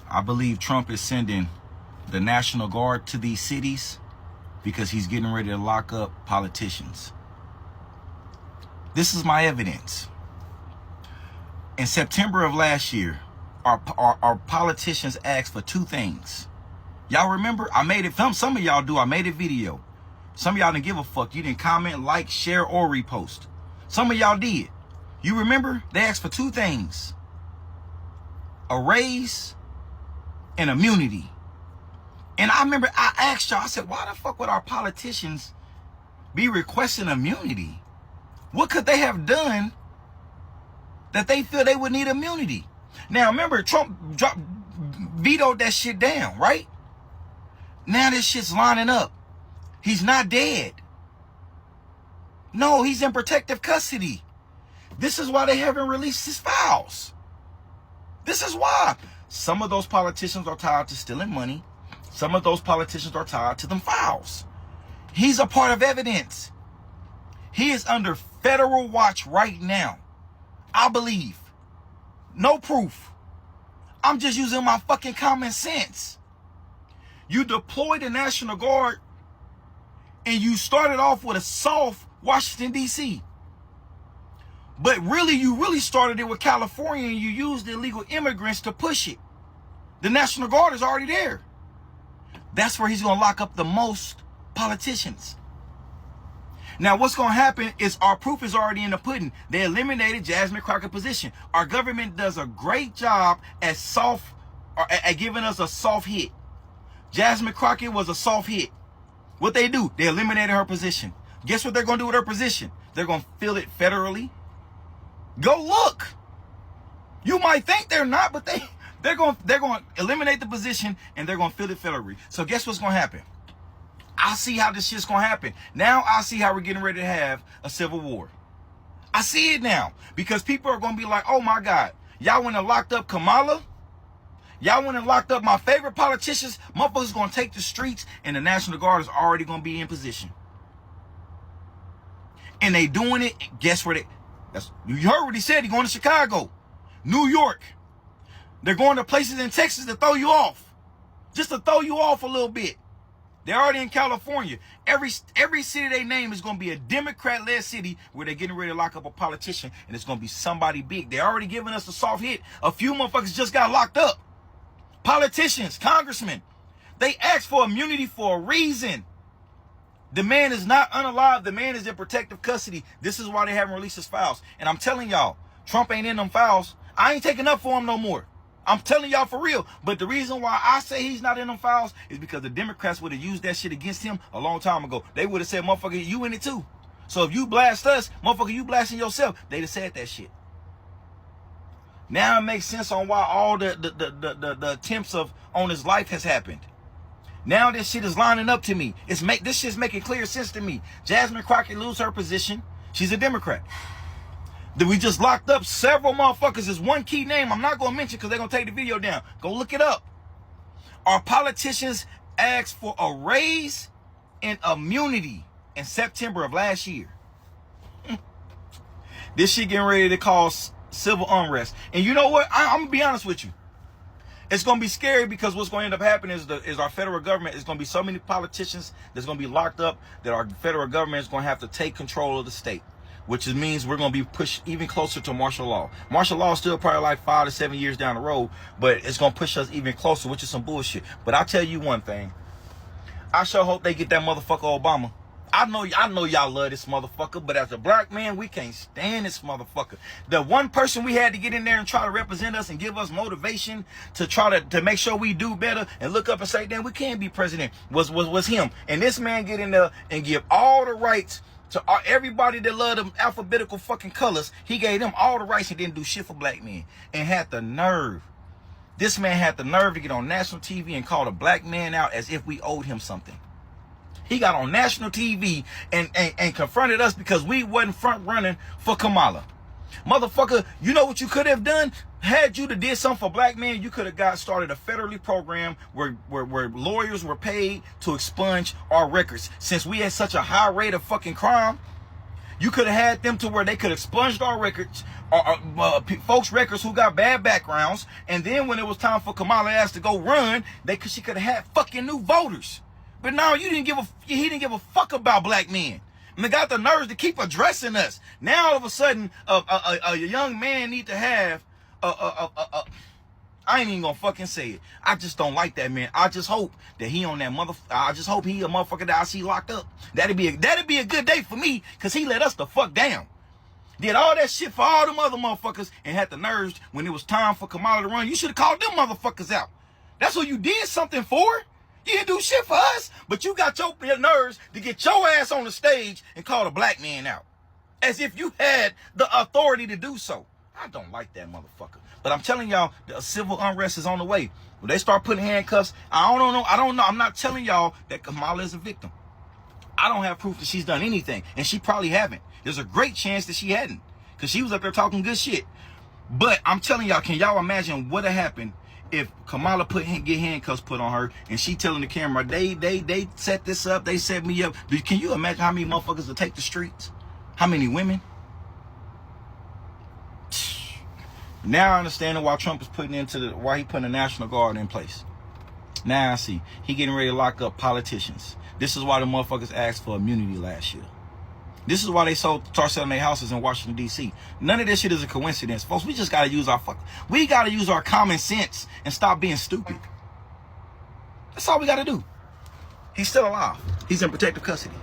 I believe Trump is sending the National Guard to these cities because he's getting ready to lock up politicians. This is my evidence. In September of last year, our politicians asked for two things. Y'all remember? I made it film. Some of y'all do. I made a video. Some of y'all didn't give a fuck. You didn't comment, like, share, or repost. Some of y'all did. You remember? They asked for two things. A raise and immunity. And I remember I asked y'all, I said, why the fuck would our politicians be requesting immunity? What could they have done that they feel they would need immunity? Now, remember, Trump vetoed that shit down, right? Now this shit's lining up. He's not dead. No, he's in protective custody. This is why they haven't released his files. This is why. Some of those politicians are tied to stealing money. Some of those politicians are tied to them files. He's a part of evidence. He is under federal watch right now. I believe. No proof. I'm just using my fucking common sense. You deployed the National Guard and you started off with a soft Washington, D.C. But really, you really started it with California and you used the illegal immigrants to push it. The National Guard is already there. That's where he's going to lock up the most politicians. Now, what's going to happen is our proof is already in the pudding. They eliminated Jasmine Crockett's position. Our government does a great job at giving us a soft hit. Jasmine Crockett was a soft hit. What they do? They eliminated her position. Guess what they're going to do with her position? They're going to fill it federally. Go look. You might think they're not, but they're going to eliminate the position and they're going to fill it federally. So guess what's going to happen? I see how this shit's going to happen. Now I see how we're getting ready to have a civil war. I see it now because people are going to be like, oh my God, y'all went and locked up Kamala. Y'all went and locked up my favorite politicians. Motherfuckers going to take the streets and the National Guard is already going to be in position. And they doing it. Guess where you heard what he said. He's going to Chicago, New York. They're going to places in Texas to throw you off. Just to throw you off a little bit. They're already in California. Every city they name is going to be a Democrat-led city where they're getting ready to lock up a politician and it's going to be somebody big. They're already giving us a soft hit. A few motherfuckers just got locked up. Politicians, congressmen. They asked for immunity for a reason. The man is not unalive. The man is in protective custody. This is why they haven't released his files. And I'm telling y'all, Trump ain't in them files. I ain't taking up for him no more. I'm telling y'all for real. But the reason why I say he's not in them files is because the Democrats would have used that shit against him a long time ago. They would have said, motherfucker, you in it too. So if you blast us, motherfucker, you blasting yourself. They'd have said that shit. Now it makes sense on why all the attempts on his life has happened. Now this shit is lining up to me. This shit's making clear sense to me. Jasmine Crockett lose her position. She's a Democrat. That we just locked up several motherfuckers. Is one key name I'm not going to mention because they're going to take the video down. Go look it up. Our politicians asked for a raise and immunity in September of last year. This shit getting ready to cause civil unrest. And you know what? I'm going to be honest with you. It's going to be scary because what's going to end up happening is our federal government is going to be so many politicians that's going to be locked up that our federal government is going to have to take control of the state. Which means we're going to be pushed even closer to martial law. Martial law is still probably like 5 to 7 years down the road, but it's going to push us even closer, which is some bullshit. But I'll tell you one thing. I sure hope they get that motherfucker Obama. I know y'all love this motherfucker, but as a black man, we can't stand this motherfucker. The one person we had to get in there and try to represent us and give us motivation to try to make sure we do better and look up and say, damn, we can't be president was him. And this man get in there and give all the rights to everybody that loved them alphabetical fucking colors. He gave them all the rights and didn't do shit for black men. And had the nerve. This man had the nerve to get on national TV and call a black man out as if we owed him something. He got on national TV and confronted us because we wasn't front running for Kamala. Motherfucker, you know what you could have done? Had you did something for black men, you could have started a federally program where lawyers were paid to expunge our records. Since we had such a high rate of fucking crime, You could have had them to where they could have expunged our records, or folks' records who got bad backgrounds, and then when it was time for Kamala Harris to go run, she could have had fucking new voters. But no, he didn't give a fuck about black men. And they got the nerves to keep addressing us. Now all of a sudden, a young man need to have I ain't even gonna fucking say it. I just don't like that man. I just hope that he on that I just hope he a motherfucker that I see locked up. That'd be a good day for me, cause he let us the fuck down. Did all that shit for all them other motherfuckers and had the nerves when it was time for Kamala to run. You should have called them motherfuckers out. That's what you did something for. You didn't do shit for us, but you got your nerves to get your ass on the stage and call a black man out. As if you had the authority to do so. I don't like that motherfucker. But I'm telling y'all, the civil unrest is on the way. When they start putting handcuffs, I don't know. I'm not telling y'all that Kamala is a victim. I don't have proof that she's done anything. And she probably haven't. There's a great chance that she hadn't. Because she was up there talking good shit. But I'm telling y'all, can y'all imagine what would happen if Kamala get handcuffs put on her and she telling the camera, they set this up, they set me up. Can you imagine how many motherfuckers will take the streets? How many women? Now I understand why Trump is why he putting the National Guard in place. Now I see. He getting ready to lock up politicians. This is why the motherfuckers asked for immunity last year. This is why they start selling their houses in Washington, D.C. None of this shit is a coincidence. Folks, we just got to use our common sense and stop being stupid. That's all we got to do. He's still alive. He's in protective custody.